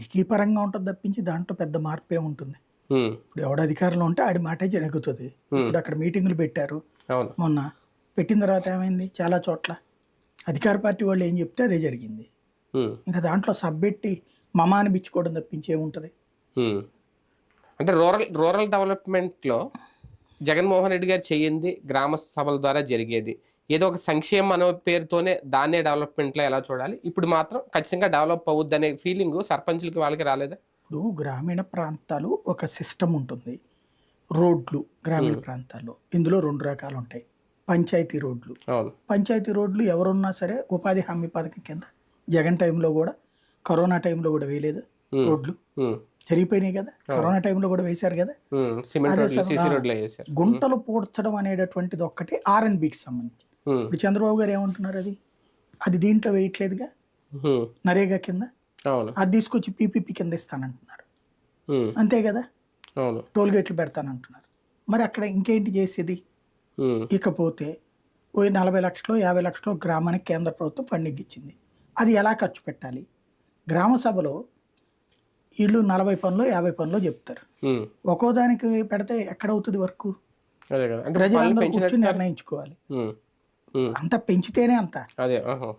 రాజకీయ పరంగా ఉంటుంది తప్పించి దాంట్లో పెద్ద మార్పే ఉంటుంది. ఉమ్, ఇప్పుడు ఎవడ అధికారంలో ఉంటే ఆడి మాటే జరుగుతుంది. ఇప్పుడు అక్కడ మీటింగులు పెట్టారు అవును. మొన్న. పెట్టిన తర్వాత ఏమైంది, చాలా చోట్ల అధికార పార్టీ వాళ్ళు ఏం చెప్తే అదే జరిగింది. ఉమ్, ఇంకా దాంట్లో సబ్బెట్టి మమ అనిపించుకోవడం తప్పించి ఏముంటుంది. ఉమ్. అంటే రూరల్ డెవలప్మెంట్లో జగన్మోహన్ రెడ్డి గారు చెయ్యింది గ్రామ సభల ద్వారా జరిగేది. ఏదో ఒక సంక్షేమం అనే పేరుతోనే దాన్నే డెవలప్మెంట్లో ఎలా చూడాలి, ఇప్పుడు మాత్రం ఖచ్చితంగా డెవలప్ అవుద్ది అనే ఫీలింగ్ సర్పంచులకి వాళ్ళకి రాలేదా? ఇప్పుడు గ్రామీణ ప్రాంతాలు ఒక సిస్టమ్ ఉంటుంది. రోడ్లు గ్రామీణ ప్రాంతాల్లో ఇందులో రెండు రకాలు ఉంటాయి. పంచాయతీ రోడ్లు. అవును. పంచాయతీ రోడ్లు ఎవరున్నా సరే ఉపాధి హామీ పథకం కింద జగన్ టైంలో కూడా, కరోనా టైంలో కూడా వేయలేదు రోడ్లు. ఉమ్, జరిగిపోయినాయి కదా, కరోనా టైంలో కూడా వేశారు కదా. సిమెంట్ అదే రోడ్లు, సీసీ రోడ్లు వేసారు. గుంటలు పూడ్చడం అనేటటువంటిది ఒక్కటి ఆర్ఎన్బికి సంబంధించి. ఇప్పుడు చంద్రబాబు గారు ఏమంటున్నారు, అది అది దీంట్లో వేయట్లేదుగా, నరేగా కింద. అవును. అది తీసుకొచ్చి పీపీపీ కింద ఇస్తానంటున్నారు. ఉమ్, అంతే కదా, అవును. టోల్ గేట్లు పెడతానంటున్నారు. మరి అక్కడ ఇంకేంటి చేసేది? ఉమ్, ఇకపోతే ఓ 40 లక్షలు 50 లక్షలు గ్రామానికి కేంద్ర ప్రభుత్వం ఫండింగ్ ఇచ్చింది. అది ఎలా ఖర్చు పెట్టాలి? గ్రామ సభలో వీళ్ళు 40 పనులు 50 పనులు చెప్తారు. ఉమ్, ఒక్కో దానికి పెడితే ఎక్కడవుతుంది వర్క్? అదే కదా, అంటే ప్రజలందరూ పనులు కూర్చొని పెంచినట్టు. నిర్ణయించుకోవాలి. ఉమ్, ఉమ్, అంత పెంచితేనే అంత. అదే. ఆహా.